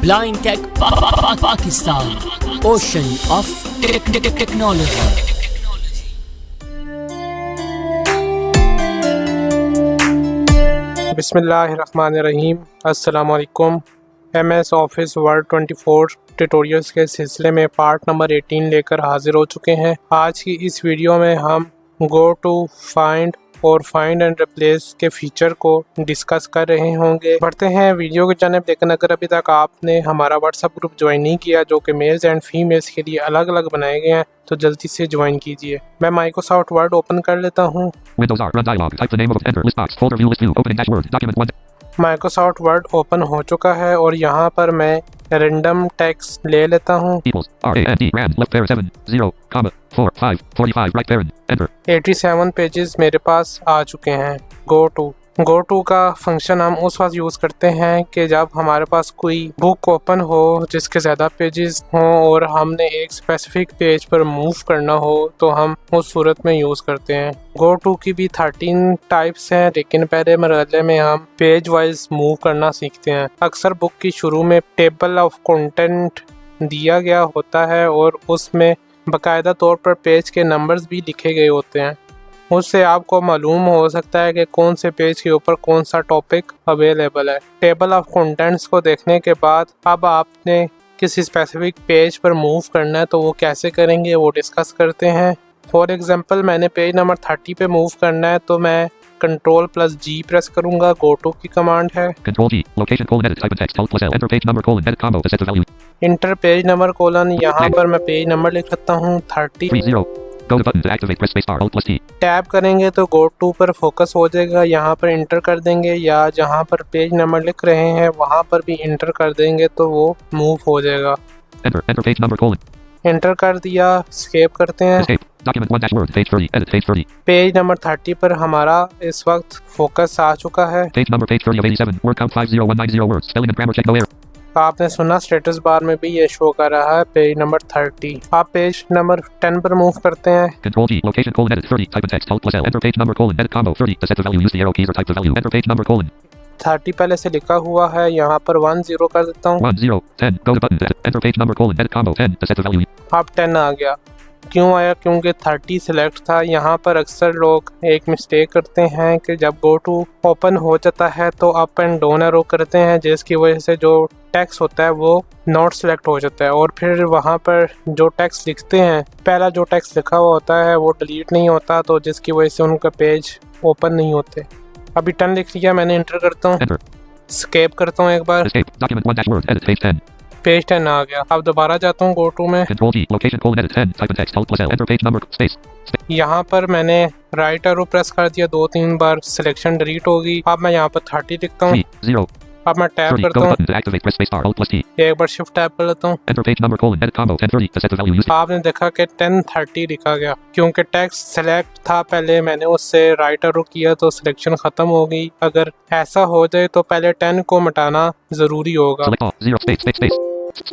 Blind Tech Pakistan, Ocean of Technology. बिस्मिल्लाहिर्रहमानिर्रहीम। अस्सलाम वालेकुम। MS ऑफिस वर्ड 24 ट्यूटोरियल्स के सिलसिले में पार्ट नंबर 18 लेकर हाजिर हो चुके हैं। आज की इस वीडियो में हम गो टू फाइंड और फाइंड एंड रिप्लेस के फीचर को डिस्कस कर रहे होंगे। बढ़ते हैं वीडियो की जानिब। लेकिन अगर अभी तक आपने हमारा व्हाट्सएप ग्रुप ज्वाइन नहीं किया, जो कि मेल्स एंड फीमेल्स के लिए अलग अलग बनाए गए हैं, तो जल्दी से ज्वाइन कीजिए। मैं माइक्रोसॉफ्ट वर्ड ओपन कर लेता हूँ। माइक्रोसॉफ्ट वर्ड ओपन हो चुका है और यहाँ पर मैं रैंडम टेक्स्ट ले लेता हूँ। 87 पेजेस मेरे पास आ चुके हैं। गो टू का फंक्शन हम उस वक्त यूज़ करते हैं कि जब हमारे पास कोई बुक ओपन हो जिसके ज़्यादा पेजेस हों और हमने एक स्पेसिफिक पेज पर मूव करना हो, तो हम उस सूरत में यूज़ करते हैं। गो टू की भी 13 टाइप्स हैं, लेकिन पहले मरहले में हम पेज वाइज मूव करना सीखते हैं। अक्सर बुक की शुरू में टेबल ऑफ कंटेंट दिया गया होता है और उसमें बाकायदा तौर पर पेज के नंबर्स भी लिखे गए होते हैं। उससे आपको मालूम हो सकता है कि कौन से पेज के ऊपर कौन सा टॉपिक अवेलेबल है। टेबल ऑफ कंटेंट्स को देखने के बाद अब आपने किसी स्पेसिफिक पेज पर मूव करना है, तो वो कैसे करेंगे वो डिस्कस करते हैं। फॉर एग्जांपल मैंने पेज नंबर 30 पे मूव करना है, तो मैं Ctrl+G प्रेस करूंगा। गो टू की कमांड है। इंटर पेज नंबर कोलन, यहाँ पर मैं पेज नंबर लिख सकता हूँ 30। टैब करेंगे तो गो टू पर फोकस हो जाएगा। यहाँ पर इंटर कर देंगे या जहाँ पर पेज नंबर लिख रहे हैं वहाँ पर भी इंटर कर देंगे तो वो मूव हो जाएगा। इंटर कर दिया, स्केप करते हैं। पेज नंबर 30 पर हमारा इस वक्त फोकस आ चुका है। आपने सुना स्टेटस बार में भी ये शो कर रहा है पेज नंबर 30। आप पेज नंबर 10 पर मूव करते हैं। 30 पहले से लिखा हुआ है, यहाँ पर 10 कर देता हूँ। अब 10 आ गया। क्यों आया? क्योंकि 30 सिलेक्ट था। यहाँ पर अक्सर लोग एक मिस्टेक करते हैं कि जब गो टू ओपन हो जाता है तो अप एंड डाउन एरो करते हैं, जिसकी वजह से जो टेक्स्ट होता है वो नॉट सेलेक्ट हो जाता है और फिर वहाँ पर जो टेक्स्ट लिखते हैं, पहला जो टेक्स्ट लिखा हुआ होता है वो डिलीट नहीं होता, तो जिसकी वजह से उनका पेज ओपन नहीं होते। अभी 10 लिख लिया मैंने, इंटर करता हूँ, स्केप करता हूँ एक बार। पेज 10 आ गया। अब दोबारा जाता हूँ गो टू में। यहाँ पर मैंने राइट एरो प्रेस कर दिया 2-3 बार, सिलेक्शन डिलीट होगी। अब मैं यहाँ पर 30 लिखता हूँ। अब मैं टैप करता हूँ, एक बार शिफ्ट टैप कर लेता हूँ। आपने देखा कि 10:30 लिखा गया क्योंकि टेक्स्ट सेलेक्ट था पहले, मैंने उससे राइट एरो किया तो सिलेक्शन खत्म हो गई। अगर ऐसा हो जाए तो पहले 10 को मिटाना जरूरी होगा।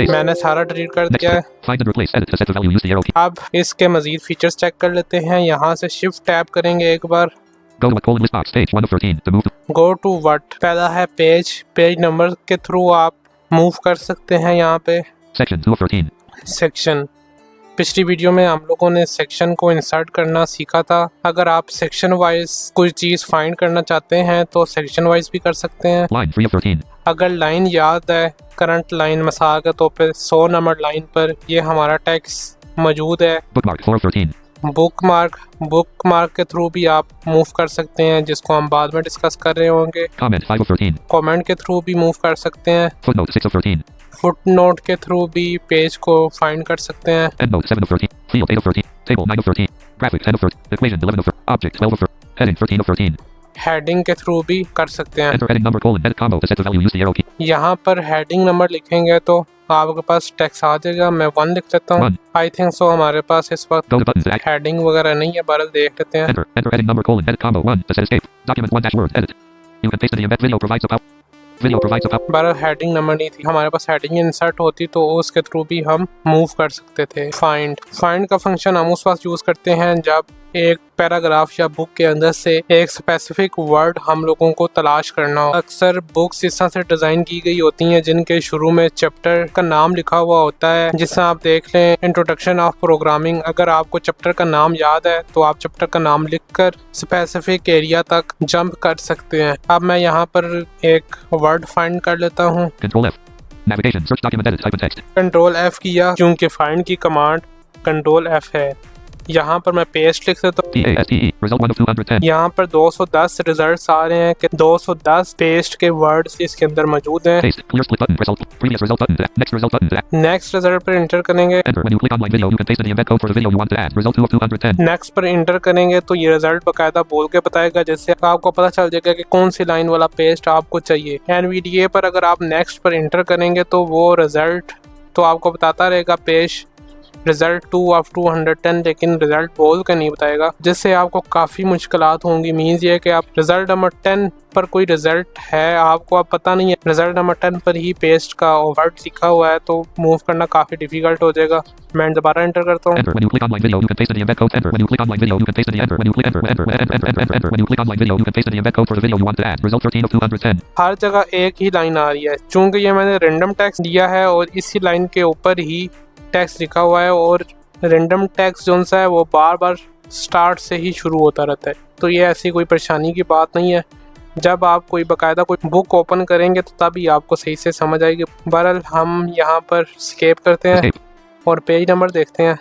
मैंने सारा डिलीट कर दिया है। अब इसके मजीद फीचर्स चेक कर लेते हैं। यहाँ से शिफ्ट टैप करेंगे एक बार। गो टू व्हाट पहला है पेज नंबर के थ्रू आप मूव कर सकते हैं। यहाँ पे सेक्शन, पिछली वीडियो में हम लोगों ने सेक्शन को इंसर्ट करना सीखा था। अगर आप सेक्शन वाइज कोई चीज फाइंड करना चाहते हैं तो सेक्शन वाइज भी कर सकते हैं। अगर लाइन याद है, करंट लाइन मिसाल के तौर पे 100 नंबर लाइन पर ये हमारा टेक्स्ट मौजूद है। बुकमार्क के थ्रू भी आप मूव कर सकते हैं, जिसको हम बाद में डिस्कस कर रहे होंगे। कमेंट के थ्रू भी मूव कर सकते हैं। फुटनोट के थ्रू भी पेज को फाइंड कर सकते हैं। हेडिंग के थ्रू भी कर सकते हैं। यहाँ पर हेडिंग नंबर लिखेंगे तो आपके पास टेक्स्ट आ जाएगा। मैं 1 लिख देता हूँ। आई थिंक सो हमारे पास इस वक्त हेडिंग वगैरह नहीं है, बरल देख लेते हैं। बरल हेडिंग नंबर नहीं थी हमारे पास, हेडिंग इंसर्ट होती तो उसके थ्रू भी हम मूव कर सकते थे। फाइंड का फंक्शन हम उस वक्त यूज करते हैं जब एक पैराग्राफ या बुक के अंदर से एक स्पेसिफिक वर्ड हम लोगों को तलाश करना हो। अक्सर बुक्स इस तरह से डिजाइन की गई होती हैं जिनके शुरू में चैप्टर का नाम लिखा हुआ होता है, जिससे आप देख लें इंट्रोडक्शन ऑफ प्रोग्रामिंग। अगर आपको चैप्टर का नाम याद है तो आप चैप्टर का नाम लिखकर स्पेसिफिक एरिया तक जंप कर सकते हैं। अब मैं यहाँ पर एक वर्ड फाइंड कर लेता हूँ। कंट्रोल F किया क्योंकि फाइंड की कमांड कंट्रोल F है। यहाँ पर मैं पेस्ट लिख देता हूँ। यहाँ पर 210 रिजल्ट्स आ रहे हैं कि 210 पेस्ट के वर्ड्स इसके अंदर मौजूद हैं। नेक्स्ट रिजल्ट पर इंटर करेंगे। नेक्स्ट पर इंटर करेंगे तो ये रिजल्ट बाकायदा बोल के बताएगा, जिससे आपको पता चल जाएगा कि कौन सी लाइन वाला पेस्ट आपको चाहिए। NVDA पर अगर आप नेक्स्ट पर इंटर करेंगे तो वो रिजल्ट तो आपको बताता रहेगा पेस्ट रिजल्ट 2 ऑफ 210, लेकिन रिजल्ट बोल के नहीं बताएगा, जिससे आपको काफ़ी मुश्किलात होंगी। मीन्स ये कि आप रिजल्ट नंबर 10 पर कोई रिजल्ट है, आपको अब पता नहीं है, रिजल्ट नंबर 10 पर ही पेस्ट का वर्ड लिखा हुआ है, तो मूव करना काफ़ी डिफिकल्ट हो जाएगा। मैं दोबारा एंटर करता हूँ। हर जगह एक ही लाइन आ रही है, चूँकि ये मैंने रेंडम टेक्स्ट दिया है और इसी लाइन के ऊपर ही टेक्स्ट लिखा हुआ है, और रेंडम टेक्स्ट जो सा है वो बार बार स्टार्ट से ही शुरू होता रहता है। तो ये ऐसी कोई परेशानी की बात नहीं है। जब आप कोई बाकायदा कोई बुक ओपन करेंगे तो तभी आपको सही से समझ आएगी। बहरहाल हम यहाँ पर स्केप करते हैं और पेज नंबर देखते हैं।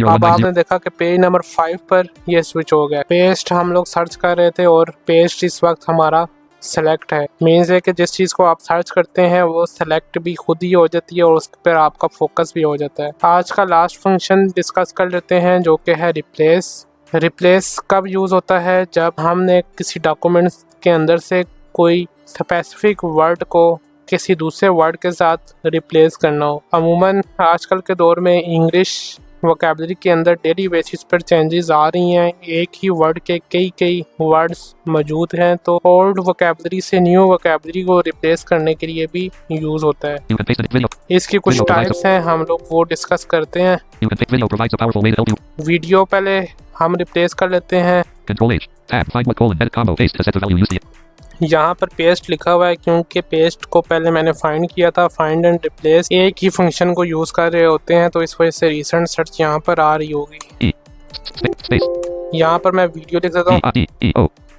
अब आपने देखा कि पेज नंबर 5 पर ये स्विच हो गया। पेस्ट हम लोग सर्च कर रहे थे और पेस्ट इस वक्त हमारा सेलेक्ट है। मीन्स है कि जिस चीज़ को आप सर्च करते हैं वो सेलेक्ट भी खुद ही हो जाती है और उस पर आपका फोकस भी हो जाता है। आज का लास्ट फंक्शन डिस्कस कर लेते हैं जो कि है रिप्लेस। रिप्लेस कब यूज़ होता है? जब हमने किसी डॉक्यूमेंट के अंदर से कोई स्पेसिफिक वर्ड को किसी दूसरे वर्ड के साथ रिप्लेस करना हो। अमूमन आजकल के दौर में इंग्लिश वोकैबुलरी के अंदर डेली बेसिस पर चेंजेस आ रही हैं। एक ही वर्ड के कई वर्ड्स मौजूद हैं, तो ओल्ड वोकैबुलरी से न्यू वोकैबुलरी को रिप्लेस करने के लिए भी यूज़ होता है। इसकी कुछ टाइप्स हैं, हम लोग वो डिस्कस करते हैं। वीडियो पहले हम रिप्लेस कर लेते हैं। यहाँ पर पेस्ट लिखा हुआ है क्योंकि पेस्ट को पहले मैंने फाइंड किया था। फाइंड एंड रिप्लेस एक ही फंक्शन को यूज कर रहे होते हैं, तो इस वजह से रिसेंट सर्च यहाँ पर आ रही होगी। यहाँ पर मैं वीडियो लिख देता हूँ,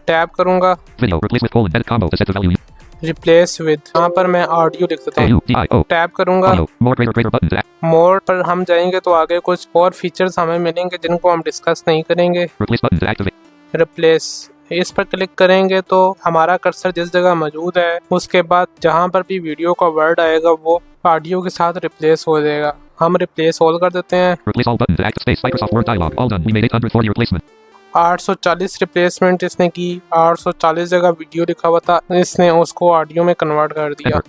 टैब करूंगा, रिप्लेस विद। यहाँ पर मैं ऑडियो लिख देता हूँ, टैब करूंगा, मोर पर हम जाएंगे तो आगे कुछ और फीचर्स हमें मिलेंगे जिनको हम डिस्कस नहीं करेंगे। रिप्लेस इस पर क्लिक करेंगे तो हमारा कर्सर जिस जगह मौजूद है उसके बाद जहाँ पर भी वीडियो का वर्ड आएगा वो ऑडियो के साथ रिप्लेस हो जाएगा। हम रिप्लेस ऑल कर देते हैं। 840 रिप्लेसमेंट इसने की। 840 जगह वीडियो लिखा हुआ था, इसने उसको ऑडियो में कन्वर्ट कर दिया।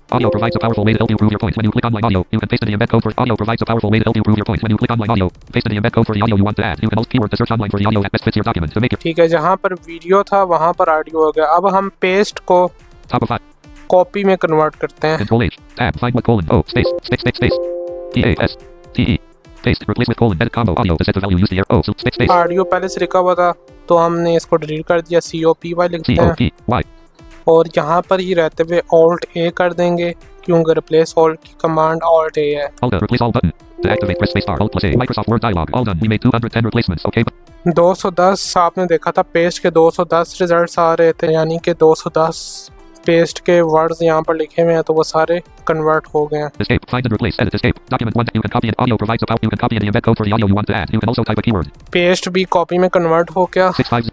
Audio provides a powerful way to help you prove your point. When you click on My Audio, you can paste in the embed code for Audio provides a powerful way to help you prove your point. When you click on My Audio, paste in the embed code for the audio you want to add. You can also keyword to search online for the audio that best fits your document to make it. ठीक है, जहाँ पर video था वहाँ पर audio हो गया। अब हम पेस्ट को कॉपी में कन्वर्ट करते हैं। Control H, tab, find what colon, O, space, space, space, space, P-A-S-T-E, paste, replace with colon, edit combo, audio to set the value used here, O, space, space. Audio पहले से लिखा हुआ था तो हमने इसको डिलीट कर दिया, COPY लिखते हैं। C-O-P-Y. और यहाँ पर ही रहते हुए Alt A कर देंगे क्योंकि रिप्लेस ऑल की कमांड Alt A है। Alt replace all button. To activate press space bar Alt plus A. Microsoft Word dialog. All done. We made 210 replacements. Okay. 210 आपने देखा था पेस्ट के 210 रिजल्ट्स आ रहे थे, यानी कि 210 पेस्ट के वर्ड्स यहाँ पर लिखे हुए हैं तो वो सारे कन्वर्ट हो गए हैं। Escape. Find and replace. Edit. Escape. Document 1. You can copy it. Audio provides a power. You can copy in the embed code for the audio you want to add. You can also type a keyword. Paste भी copy में convert हो गया। 65.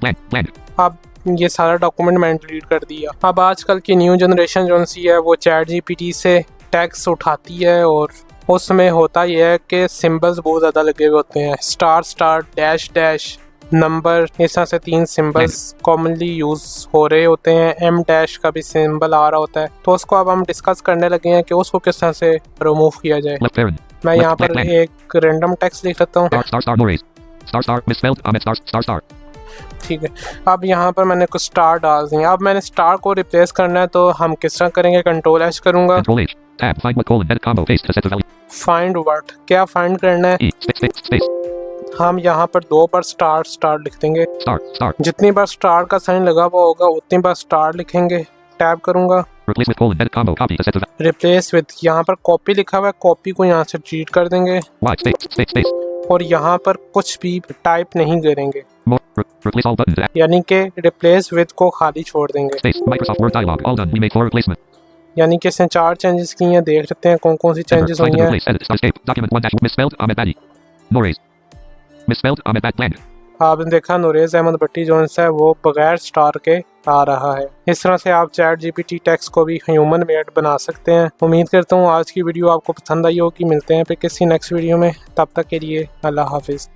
Blank. Blank. अब ये सारा document मैंने delete कर दिया। अब आजकल की न्यू जनरेशन जो सी है वो चैट जीपीटी से टेक्स्ट उठाती है और उसमें होता यह है कि सिंबल्स बहुत ज़्यादा लगे हुए होते हैं। Star star, dash dash, number, इस तरह से 3 सिंबल्स कॉमनली यूज़ हो रहे होते हैं। एम डैश का भी सिंबल आ रहा होता है, तो उसको अब हम डिस्कस करने लगे हैं कि उसको किस तरह से रिमूव किया जाए। मैं यहाँ पर एक रेंडम टेक्स्ट लिख सकता हूँ। ठीक है, अब यहाँ पर मैंने कुछ स्टार डाल दिए। अब मैंने स्टार को रिप्लेस करना है तो हम किस तरह करेंगे? कंट्रोल H करूँगा, फाइंड वर्ड, क्या फाइंड करना है? E space हम यहाँ पर 2 बार स्टार लिख देंगे। star जितनी बार स्टार का साइन लगा हुआ होगा उतनी बार स्टार लिखेंगे। टैब करूंगा, replace with colon edit combo copy to set to replace with, यहाँ पर कॉपी लिखा हुआ है, कॉपी को यहाँ से डिलीट कर देंगे Y space और यहाँ पर कुछ भी टाइप नहीं करेंगे, more replace all buttons यानी कि रिप्लेस विद को खाली छोड़ देंगे। space Microsoft Word dialog all done we made 4 replacement यानी कि इसने 4 चेंजेस की हैं, देख लेते हैं कौन कौन सी चेंजेस find हुई and हैं। replace edit escape document 1 dash misspelled Ahmed Badi Norays misspelled Ahmed Bad blank आपने देखा नूरेज अहमद भट्टी जो है वो बगैर स्टार के आ रहा है। इस तरह से आप चैट जीपीटी टेक्स्ट को भी ह्यूमन मेड बना सकते हैं। उम्मीद करता हूँ आज की वीडियो आपको पसंद आई होगी। मिलते हैं फिर किसी नेक्स्ट वीडियो में, तब तक के लिए अल्लाह हाफिज़।